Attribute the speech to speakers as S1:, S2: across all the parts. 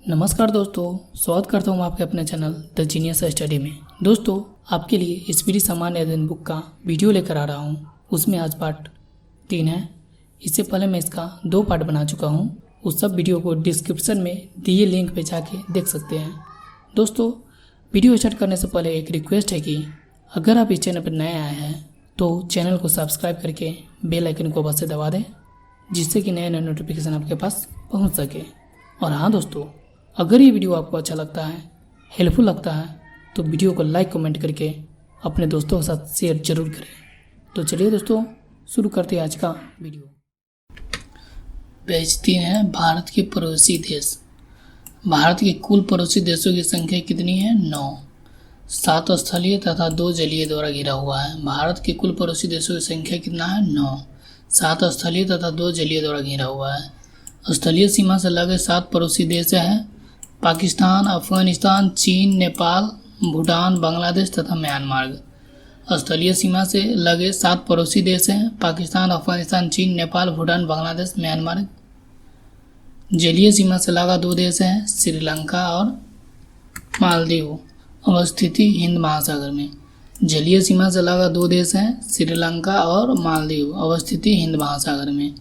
S1: नमस्कार दोस्तों, स्वागत करता हूँ आपके अपने चैनल द जीनियस स्टडी में। दोस्तों, आपके लिए स्पीडी सामान्य अध्ययन बुक का वीडियो लेकर आ रहा हूँ। उसमें आज पार्ट 3 है। इससे पहले मैं इसका 2 पार्ट बना चुका हूँ। उस सब वीडियो को डिस्क्रिप्शन में दिए लिंक पे जाके देख सकते हैं। दोस्तों, वीडियो स्टार्ट करने से पहले एक रिक्वेस्ट है कि अगर आप इस चैनल पर नए आए हैं तो चैनल को सब्सक्राइब करके बेल आइकन को अवश्य दबा दें, जिससे कि नए नए नोटिफिकेशन आपके पास पहुँच सके। और हाँ दोस्तों, अगर ये वीडियो आपको अच्छा लगता है, हेल्पफुल लगता है, तो वीडियो को लाइक कमेंट करके अपने दोस्तों के साथ शेयर जरूर करें। तो चलिए दोस्तों, शुरू करते हैं आज का वीडियो। पेज 3 है, भारत के पड़ोसी देश। भारत के कुल पड़ोसी देशों की संख्या कितनी है? 9। 7 स्थलीय तथा 2 जलीय द्वारा घिरा हुआ है। भारत के कुल पड़ोसी देशों की संख्या कितना है? 9। 7 स्थलीय तथा 2 जलीय द्वारा घिरा हुआ है। स्थलीय सीमा से लगे 7 पड़ोसी देश हैं: पाकिस्तान, अफगानिस्तान, चीन, नेपाल, भूटान, बांग्लादेश तथा म्यांमार। स्थलीय सीमा से लगे 7 पड़ोसी देश हैं: पाकिस्तान, अफगानिस्तान, चीन, नेपाल, भूटान, बांग्लादेश, म्यांमार। जलीय सीमा से लगा 2 देश हैं: श्रीलंका और मालदीव, अवस्थिति हिंद महासागर में। जलीय सीमा से लगा 2 देश हैं: श्रीलंका और मालदीव, अवस्थिति हिंद महासागर में।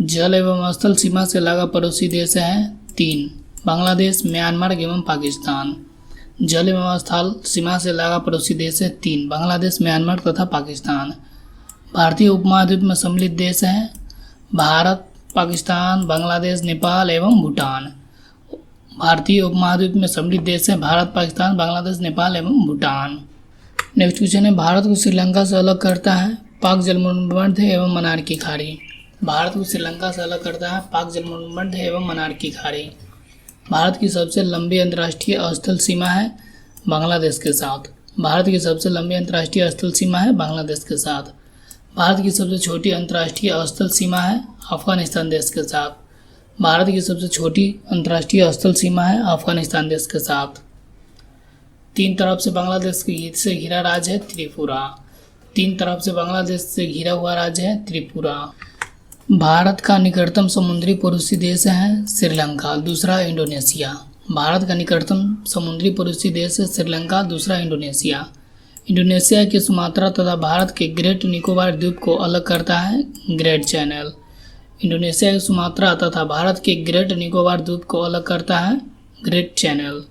S1: जल एवं स्थल सीमा से लगा पड़ोसी देश हैं 3: बांग्लादेश, म्यांमार एवं पाकिस्तान। जल एवं स्थल सीमा से लगा पड़ोसी देश है 3: बांग्लादेश, म्यांमार तथा पाकिस्तान। भारतीय उपमहाद्वीप में सम्मिलित देश हैं भारत, पाकिस्तान, बांग्लादेश, नेपाल एवं भूटान। भारतीय उपमहाद्वीप में सम्मिलित देश हैं भारत, पाकिस्तान, बांग्लादेश, नेपाल एवं भूटान। नेक्स्ट क्वेश्चन है, भारत को श्रीलंका से अलग करता है पाक जलमग्न एवं मन्नार की खाड़ी। भारत को श्रीलंका से अलग करता है पाक जलमग्न एवं मन्नार की खाड़ी। भारत की सबसे लंबी अंतर्राष्ट्रीय स्थल सीमा है बांग्लादेश के साथ। भारत की सबसे लंबी अंतर्राष्ट्रीय स्थल सीमा है बांग्लादेश के साथ। भारत की सबसे छोटी अंतर्राष्ट्रीय स्थल सीमा है अफगानिस्तान देश के साथ। भारत की सबसे छोटी अंतर्राष्ट्रीय स्थल सीमा है अफगानिस्तान देश के साथ। 3 तरफ से बांग्लादेश से घिरा राज्य है त्रिपुरा। 3 तरफ से बांग्लादेश से घिरा हुआ राज्य है त्रिपुरा। भारत का निकटतम समुद्री पड़ोसी देश है श्रीलंका, दूसरा इंडोनेशिया। भारत का निकटतम समुद्री पड़ोसी देश है श्रीलंका, दूसरा इंडोनेशिया। इंडोनेशिया के सुमात्रा तथा भारत के ग्रेट निकोबार द्वीप को अलग करता है ग्रेट चैनल। इंडोनेशिया के सुमात्रा तथा भारत के ग्रेट निकोबार द्वीप को अलग करता है ग्रेट चैनल।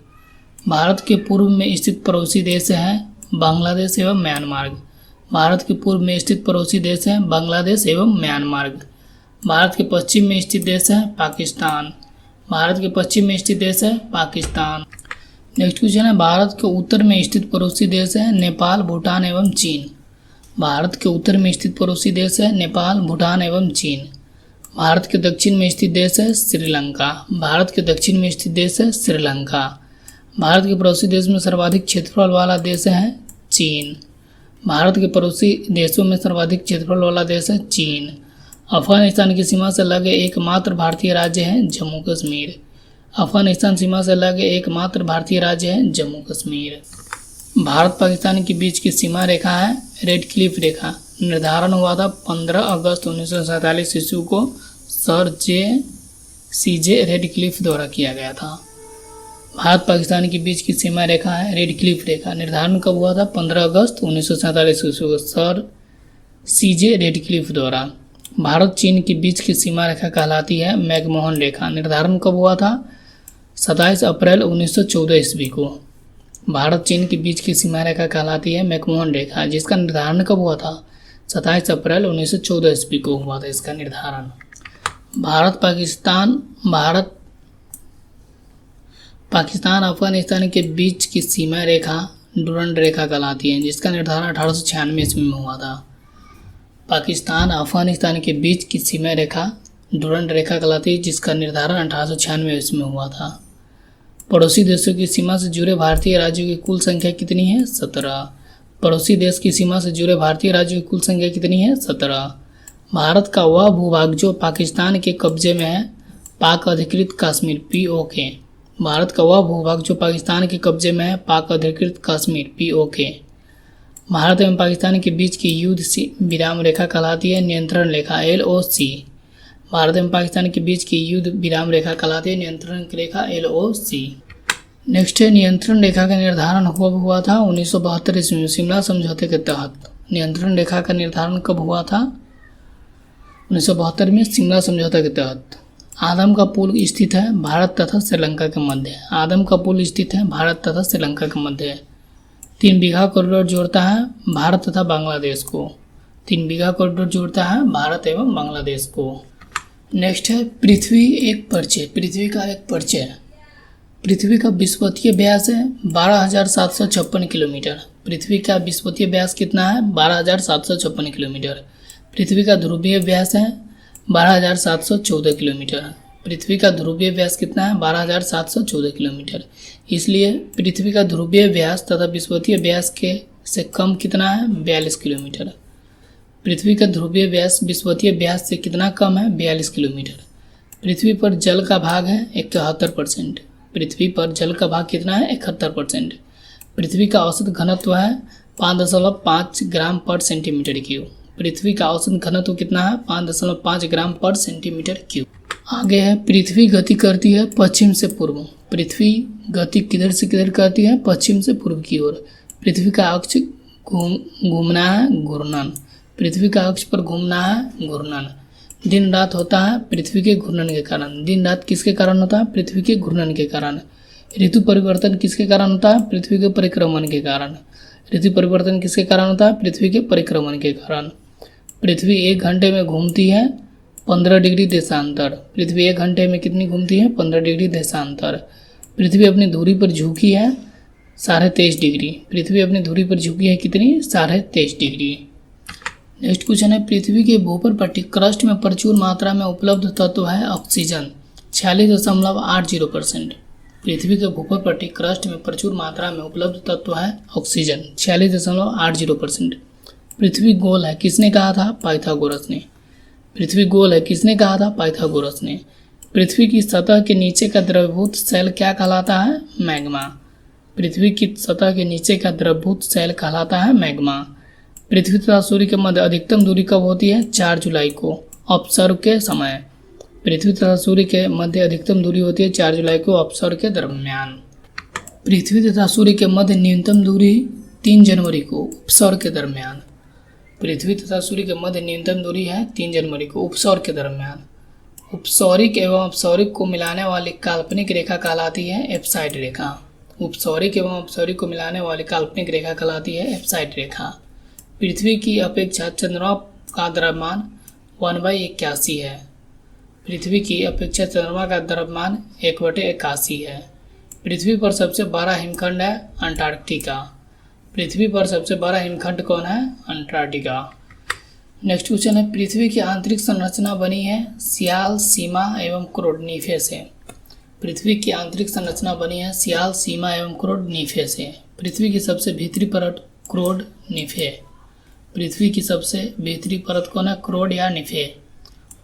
S1: भारत के पूर्व में स्थित पड़ोसी देश हैं बांग्लादेश एवं म्यांमार। भारत के पूर्व में स्थित पड़ोसी देश हैं बांग्लादेश एवं म्यांमार। भारत के पश्चिम में स्थित देश है पाकिस्तान। भारत के पश्चिम में स्थित देश है पाकिस्तान। नेक्स्ट क्वेश्चन है, भारत के उत्तर में स्थित पड़ोसी देश है नेपाल, भूटान एवं चीन। भारत के उत्तर में स्थित पड़ोसी देश है नेपाल, भूटान एवं चीन। भारत के दक्षिण में स्थित देश है श्रीलंका। भारत के दक्षिण में स्थित देश है श्रीलंका। भारत के पड़ोसी देश में सर्वाधिक क्षेत्रफल वाला देश है चीन। भारत के पड़ोसी देशों में सर्वाधिक क्षेत्रफल वाला देश है चीन। अफगानिस्तान की सीमा से लगे एकमात्र भारतीय राज्य है जम्मू कश्मीर। अफगानिस्तान सीमा से लगे एकमात्र भारतीय राज्य है जम्मू कश्मीर। भारत पाकिस्तान के बीच की सीमा रेखा है रेड क्लिफ रेखा। निर्धारण हुआ था 15 अगस्त 1947 ईस्वी को सर CJ रेड क्लिफ द्वारा किया गया था। भारत पाकिस्तान के बीच की सीमा रेखा है रेड क्लिफ रेखा। निर्धारण कब हुआ था? 15 अगस्त 1947 ईस्वी को सर CJ रेड क्लिफ द्वारा। भारत चीन के बीच की सीमा रेखा कहलाती है मैकमोहन रेखा। निर्धारण कब हुआ था? 27 अप्रैल 1914 ईस्वी को। भारत चीन के बीच की सीमा रेखा कहलाती है मैकमोहन रेखा, जिसका निर्धारण कब हुआ था? 27 अप्रैल 1914 ईस्वी को हुआ था इसका निर्धारण। भारत पाकिस्तान अफगानिस्तान के बीच की सीमा रेखा डुरंड रेखा कहलाती है, जिसका निर्धारण 1896 ईस्वी में हुआ था। पाकिस्तान अफगानिस्तान के बीच की सीमा रेखा डुरंड रेखा कहलाती है, जिसका निर्धारण 1896 ईस्वी में हुआ था। पड़ोसी देशों की सीमा से जुड़े भारतीय राज्यों की कुल संख्या कितनी है? 17। पड़ोसी देश की सीमा से जुड़े भारतीय राज्यों की कुल संख्या कितनी है? 17। भारत का वह भूभाग जो पाकिस्तान के कब्जे में है पाक अधिकृत कश्मीर POK। भारत का वह भूभाग जो पाकिस्तान के कब्जे में है पाक अधिकृत कश्मीर POK। भारत एवं पाकिस्तान के बीच की युद्ध विराम रेखा कहलाती है नियंत्रण रेखा LOC। भारत एवं पाकिस्तान के बीच की युद्ध विराम रेखा कहलाती है नियंत्रण रेखा LOC। नेक्स्ट है नियंत्रण रेखा का निर्धारण कब हुआ था? 1972 ईस्वी में शिमला समझौते के तहत। नियंत्रण रेखा का निर्धारण कब हुआ था? 1972 में शिमला समझौते के तहत। आदम का पुल स्थित है भारत तथा श्रीलंका के मध्य। आदम का पुल स्थित है भारत तथा श्रीलंका के मध्य। 3 बीघा कॉरिडोर जोड़ता है भारत तथा बांग्लादेश को। 3 बीघा कॉरिडोर जोड़ता है भारत एवं बांग्लादेश को। नेक्स्ट है पृथ्वी एक परिचय। पृथ्वी का एक परिचय। पृथ्वी का विषुवतीय व्यास है 12,756 किलोमीटर। पृथ्वी का विषुवतीय व्यास कितना है? 12,756 किलोमीटर। पृथ्वी का ध्रुवीय व्यास है 12,714 किलोमीटर। पृथ्वी का ध्रुवीय व्यास कितना है? 12,714 किलोमीटर। इसलिए पृथ्वी का ध्रुवीय व्यास तथा विषुवतीय व्यास के से कम कितना है? 42 किलोमीटर। पृथ्वी का ध्रुवीय व्यास विषुवतीय व्यास से कितना कम है? 42 किलोमीटर। पृथ्वी पर जल का भाग है 71%। पृथ्वी पर जल का भाग कितना है? 71%। पृथ्वी का औसत घनत्व है 5.5 ग्राम पर सेंटीमीटर क्यूब। पृथ्वी का औसत घनत्व कितना है? 5.5 ग्राम पर सेंटीमीटर क्यूब। आगे है पृथ्वी गति करती है पश्चिम से पूर्व। पृथ्वी गति किधर से किधर करती है? पश्चिम से पूर्व की ओर। पृथ्वी का अक्ष घूमना है घूर्णन। पृथ्वी का अक्ष पर घूमना है घूर्णन। दिन रात होता है पृथ्वी के घूर्णन के कारण। दिन रात किसके कारण होता है? पृथ्वी के घूर्णन के कारण। ऋतु परिवर्तन किसके कारण होता है? पृथ्वी के परिक्रमण के कारण। ऋतु परिवर्तन किसके कारण होता है? पृथ्वी के परिक्रमण के कारण। पृथ्वी 1 घंटे में घूमती है 15 डिग्री देशांतर। पृथ्वी 1 घंटे में कितनी घूमती है? 15 डिग्री देशांतर। पृथ्वी अपनी धुरी पर झुकी है 23.5 डिग्री। पृथ्वी अपनी धुरी पर झुकी है कितनी? 23.5 डिग्री। नेक्स्ट क्वेश्चन है पृथ्वी के भूपर पट्टी क्रस्ट में प्रचुर मात्रा में उपलब्ध तत्व है ऑक्सीजन 46.80%। पृथ्वी के भूपर पट्टी क्रस्ट में प्रचुर मात्रा में उपलब्ध तत्व है ऑक्सीजन 46.80%। पृथ्वी गोल है किसने कहा था? पाइथागोरस ने। पृथ्वी गोल है किसने कहा था? पाइथागोरस ने। पृथ्वी की सतह के नीचे का द्रवभूत शैल क्या कहलाता है? मैग्मा। पृथ्वी की सतह के नीचे का द्रवभूत शैल कहलाता है मैग्मा। पृथ्वी तथा सूर्य के मध्य अधिकतम दूरी कब होती है? 4 जुलाई को अपसर्ग के समय। पृथ्वी तथा सूर्य के मध्य अधिकतम दूरी होती है 4 जुलाई को अपसर्ग के दरमियान। पृथ्वी तथा सूर्य के मध्य न्यूनतम दूरी 3 जनवरी को उपसर्ग के दरमियान। पृथ्वी तथा सूर्य के मध्य न्यूनतम दूरी है 3 जनवरी को उपसौर के दरमियान। उपसौरिक एवं अपसौरिक को मिलाने वाली काल्पनिक रेखा कहलाती है एप्साइड रेखा। उपसौरिक एवं अपसौरिक को मिलाने वाली काल्पनिक रेखा कहलाती है एप्साइड रेखा। पृथ्वी की अपेक्षा चंद्रमा का द्रव्यमान 1/81 है। पृथ्वी की अपेक्षा चंद्रमा का द्रव्यमान 1/81 है। पृथ्वी पर सबसे बड़ा हिमखंड है अंटार्कटिका। पृथ्वी पर सबसे बड़ा हिमखंड कौन है? अंटार्कटिका। नेक्स्ट क्वेश्चन है पृथ्वी की आंतरिक संरचना बनी है सियाल, सीमा एवं क्रोड निफे से। पृथ्वी की आंतरिक संरचना बनी है सियाल, सीमा एवं क्रोड निफे से। पृथ्वी की सबसे भीतरी परत क्रोड निफे। पृथ्वी की सबसे भीतरी परत कौन है? क्रोड या निफे।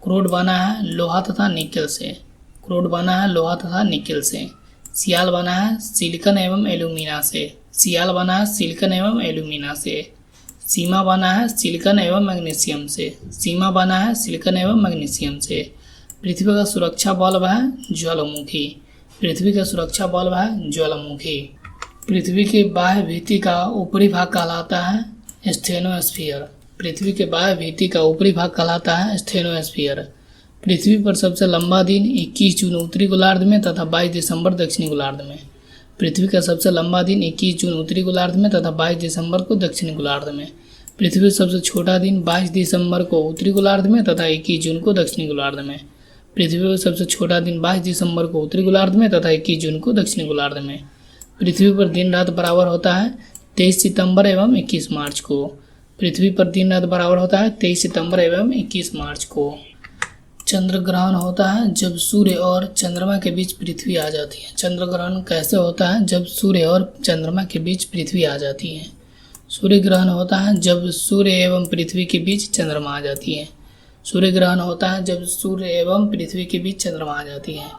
S1: क्रोड बना है लोहा तथा निकेल से। क्रोड बना है लोहा तथा निकेल से। सियाल बना है सिलिकॉन एवं एल्यूमिना से। सियाल बना है सिलिकॉन एवं एल्यूमिना से। सीमा बना है सिलिकॉन एवं मैग्नीशियम से। सीमा बना है सिलिकॉन एवं मैग्नीशियम से। पृथ्वी का सुरक्षा बल्ब है ज्वालामुखी। पृथ्वी का सुरक्षा बल्ब है ज्वालामुखी। पृथ्वी के बाह्य भित्ति का ऊपरी भाग कहलाता है स्टेनोस्फीयर। पृथ्वी के बाह्य भित्ति का ऊपरी भाग कहलाता है स्टेनोस्फीयर। पृथ्वी पर सबसे लंबा दिन 21 जून उत्तरी गोलार्ध में तथा 22 दिसंबर दक्षिणी गोलार्ध में। पृथ्वी का सबसे लंबा दिन 21 जून उत्तरी गोलार्ध में तथा 22 दिसंबर को दक्षिणी गोलार्ध में। पृथ्वी का सबसे छोटा दिन 22 दिसंबर को उत्तरी गोलार्ध में तथा 21 जून को दक्षिणी गोलार्ध में। पृथ्वी का सबसे छोटा दिन 22 दिसंबर को उत्तरी गोलार्ध में तथा 21 जून को दक्षिणी गोलार्ध में। पृथ्वी पर दिन रात बराबर होता है 23 सितंबर एवं 21 मार्च को। पृथ्वी पर दिन रात बराबर होता है 23 सितंबर एवं 21 मार्च को। चंद्र ग्रहण होता है जब सूर्य और चंद्रमा के बीच पृथ्वी आ जाती है। चंद्र ग्रहण कैसे होता है? जब सूर्य और चंद्रमा के बीच पृथ्वी आ जाती है। सूर्य ग्रहण होता है जब सूर्य एवं पृथ्वी के बीच चंद्रमा आ जाती है। सूर्य ग्रहण होता है जब सूर्य एवं पृथ्वी के बीच चंद्रमा आ जाती है।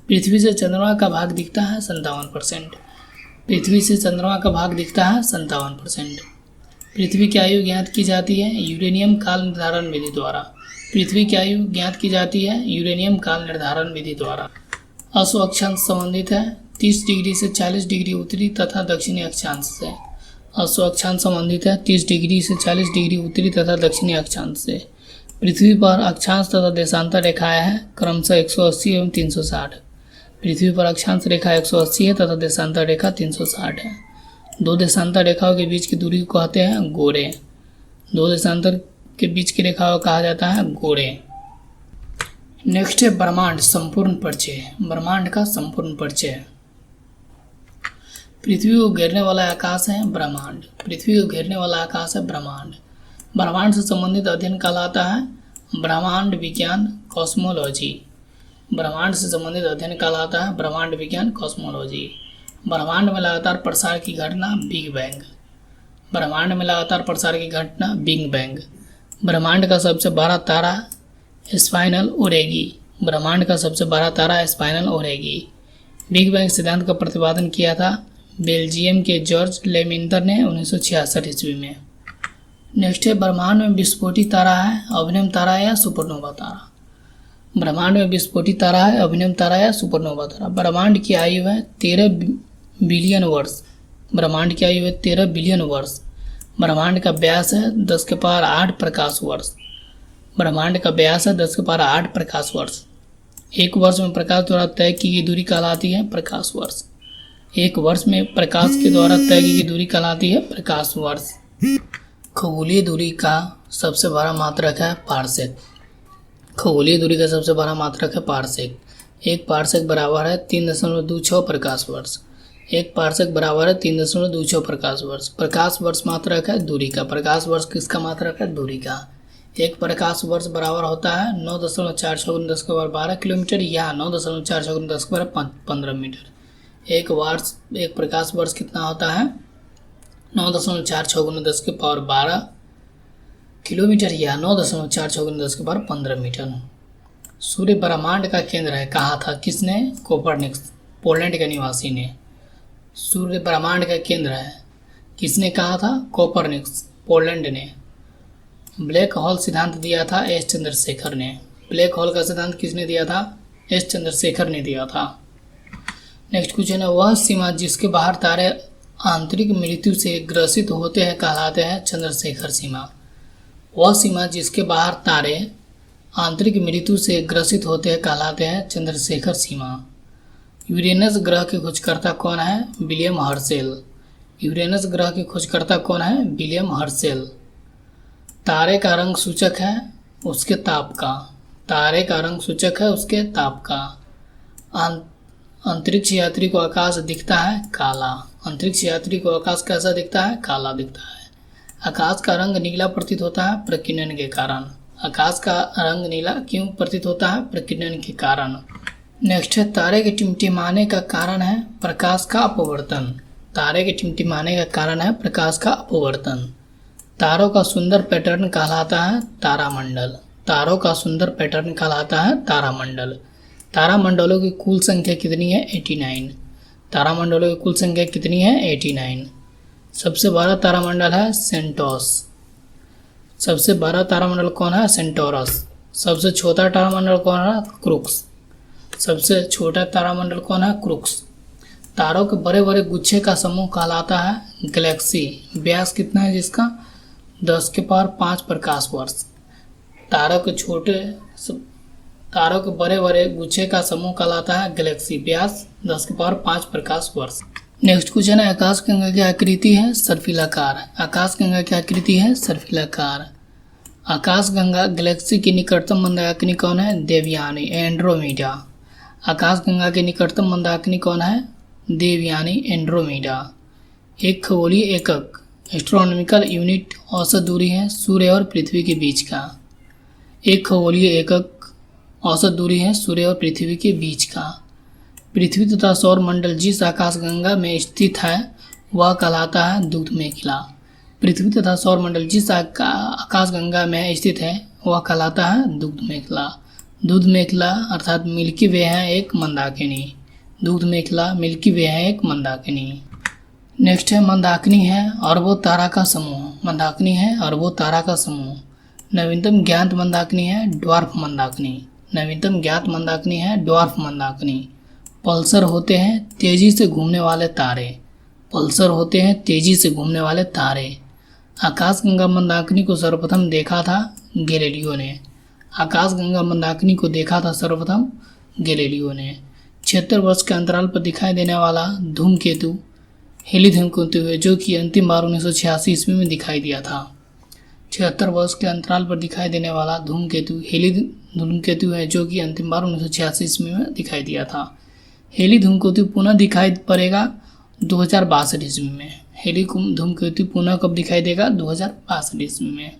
S1: पृथ्वी से चंद्रमा का भाग दिखता है 57%। पृथ्वी से चंद्रमा का भाग दिखता है 57%। पृथ्वी की आयु ज्ञात की जाती है यूरेनियम काल निर्धारण विधि द्वारा। पृथ्वी की आयु ज्ञात की जाती है यूरेनियम काल निर्धारण विधि द्वारा। अश्व अक्षांश संबंधित है 30 डिग्री से 40 डिग्री उत्तरी तथा दक्षिणी अक्षांश से। अश्व अक्षांश संबंधित है 30 डिग्री से 40 डिग्री उत्तरी तथा दक्षिणी अक्षांश से। पृथ्वी पर अक्षांश तथा देशांतर रेखाएं हैं क्रमशः 180 एवं 360। पृथ्वी पर अक्षांश रेखा 180 है तथा देशांतर रेखा 360 है। दो देशांतर रेखाओं के बीच की दूरी को कहते हैं गोरे। दो देशांतर के बीच की रेखा को कहा जाता है गोरे। नेक्स्ट है ब्रह्मांड संपूर्ण परिचय। ब्रह्मांड का संपूर्ण परिचय। पृथ्वी को घेरने वाला आकाश है ब्रह्मांड। पृथ्वी को घेरने वाला आकाश है ब्रह्मांड। ब्रह्मांड से संबंधित अध्ययन कहलाता है ब्रह्मांड विज्ञान कॉस्मोलॉजी। ब्रह्मांड से संबंधित अध्ययन कहलाता है ब्रह्मांड विज्ञान कॉस्मोलॉजी। ब्रह्मांड में लगातार प्रसार की घटना बिग बैंग। ब्रह्मांड में लगातार प्रसार की घटना बिग बैंग। ब्रह्मांड का सबसे बड़ा तारा स्पाइनल ओरेगी। ब्रह्मांड का सबसे बड़ा तारा स्पाइनल ओरेगी। बिग बैंग सिद्धांत का प्रतिपादन किया था बेल्जियम के जॉर्ज लेमिंतर ने 1966 ईस्वी में। नेक्स्ट है ब्रह्मांड में विस्फोटित तारा है अभिनव तारा या सुपरनोवा तारा। ब्रह्मांड में विस्फोटित तारा है अभिनव तारा या सुपरनोवा तारा। ब्रह्मांड की आयु है 13 बिलियन वर्ष। ब्रह्मांड की आयु है 13 बिलियन वर्ष। ब्रह्मांड का व्यास है 10⁸ प्रकाश वर्ष। ब्रह्मांड का व्यास है 10⁸ प्रकाश वर्ष। एक वर्ष में प्रकाश द्वारा तय की गई दूरी कहलाती है प्रकाश वर्ष। एक वर्ष में प्रकाश के द्वारा तय की गई दूरी कहलाती है प्रकाश वर्ष। खगोलीय दूरी का सबसे बड़ा मात्रक है पारसेक। खगोलीय दूरी का सबसे बड़ा मात्रक है पारसेक। एक पारसेक बराबर है 3.26 प्रकाश वर्ष। एक पारसेक बराबर है 3.26 प्रकाश वर्ष। प्रकाश वर्ष मात्रक है दूरी का। प्रकाश वर्ष किसका मात्रक है दूरी का। एक प्रकाश वर्ष बराबर होता है 9.46 × 10⁻12 किलोमीटर या 9.46 × 10⁻15 मीटर। एक प्रकाश वर्ष कितना होता है 9.46 × 10⁻12 किलोमीटर या 9.46 × 10⁻15 मीटर। सूर्य ब्रह्मांड का केंद्र है कहा था किसने कोपरनिकस पोलैंड के निवासी ने। सूर्य ब्रह्मांड का केंद्र है किसने कहा था कोपरनिकस पोलैंड ने। ब्लैक होल सिद्धांत दिया था एस चंद्रशेखर ने। ब्लैक होल का सिद्धांत किसने दिया था एस चंद्रशेखर ने दिया था। नेक्स्ट क्वेश्चन है वह सीमा जिसके बाहर तारे आंतरिक मृत्यु से ग्रसित होते हैं कहलाते हैं चंद्रशेखर सीमा। वह सीमा जिसके बाहर तारे आंतरिक मृत्यु से ग्रसित होते हैं कहलाते हैं चंद्रशेखर सीमा। यूरेनस ग्रह के खोजकर्ता कौन है विलियम हर्शेल। यूरेनस ग्रह के खोजकर्ता कौन है विलियम हर्शेल। तारे का रंग सूचक है उसके ताप का। तारे का रंग सूचक है उसके ताप का। अंतरिक्ष यात्री को आकाश दिखता है काला। अंतरिक्ष यात्री को आकाश कैसा दिखता है काला दिखता है। आकाश का रंग नीला प्रतीत होता है प्रकीर्णन के कारण। आकाश का रंग नीला क्यों प्रतीत होता है प्रकीर्णन के कारण। नेक्स्ट है तारे के टिमटिमाने का कारण है प्रकाश का अपवर्तन। तारे के टिमटिमाने का कारण है प्रकाश का अपवर्तन। तारों का सुंदर पैटर्न कहलाता है तारामंडल। तारों का सुंदर पैटर्न कहलाता है तारामंडल। तारामंडलों की कुल संख्या कितनी है 89। तारामंडलों की कुल संख्या कितनी है 89। सबसे बड़ा तारामंडल है सेंटोस। सबसे बड़ा तारामंडल कौन है सेंटोरस। सबसे छोटा तारामंडल कौन है क्रुक्स। सबसे छोटा तारामंडल कौन है क्रुक्स। तारों के बड़े बड़े गुच्छे का समूह कहलाता है गैलेक्सी। व्यास कितना है जिसका 10⁵ प्रकाश वर्ष। तारों के बड़े बड़े गुच्छे का समूह कहलाता है गैलेक्सी। व्यास 10⁵ प्रकाश वर्ष। नेक्स्ट क्वेश्चन है आकाशगंगा की आकृति है सर्पिलाकार। आकाशगंगा की आकृति है सर्पिलाकार। आकाशगंगा गैलेक्सी की निकटतम मंदाकिनी कौन है देवयानी एंड्रोमीडा। आकाशगंगा के निकटतम मंदाकिनी कौन है देवयानी एंड्रोमीडा। एक खगोलीय एकक एस्ट्रोनॉमिकल यूनिट औसत दूरी है सूर्य और पृथ्वी के बीच का। एक खगोलीय एकक औसत दूरी है सूर्य और पृथ्वी के बीच का। पृथ्वी तथा सौर मंडल जिस आकाशगंगा में स्थित है वह कहलाता है दुग्ध मेखला। पृथ्वी तथा सौर मंडल जिस आकाशगंगा में स्थित है वह कहलाता है दुग्ध मेखला। दुग्ध मेखला अर्थात मिल्की वे है एक मंदाकिनी। दुग्ध मेखला मिल्की वे है एक मंदाकिनी। नेक्स्ट है मंदाकिनी है अरबों तारा का समूह। मंदाकिनी है अरबों तारा का समूह। नवीनतम ज्ञात मंदाकिनी है ड्वार्फ मंदाकिनी। नवीनतम ज्ञात मंदाकिनी है ड्वार्फ मंदाकिनी। पल्सर होते हैं तेजी से घूमने वाले तारे। पल्सर होते हैं तेजी से घूमने वाले तारे। आकाशगंगा मंदाकिनी को सर्वप्रथम देखा था गैलीलियो ने। आकाशगंगा मंदाकिनी को देखा था सर्वप्रथम गैलीलियो ने। 76 वर्ष के अंतराल पर दिखाई देने वाला धूमकेतु हेली धूमकेतु है जो कि अंतिम बार 1986 ईस्वी में दिखाई दिया था। 76 वर्ष के अंतराल पर दिखाई देने वाला धूमकेतु हेली धूमकेतु है जो कि अंतिम बार 1986 ईस्वी में दिखाई दिया था। हेली धूमकेतु पुनः दिखाई पड़ेगा 2062 ईस्वी में। हेली धूमकेतु पुनः कब दिखाई देगा? 2062 ईस्वी में।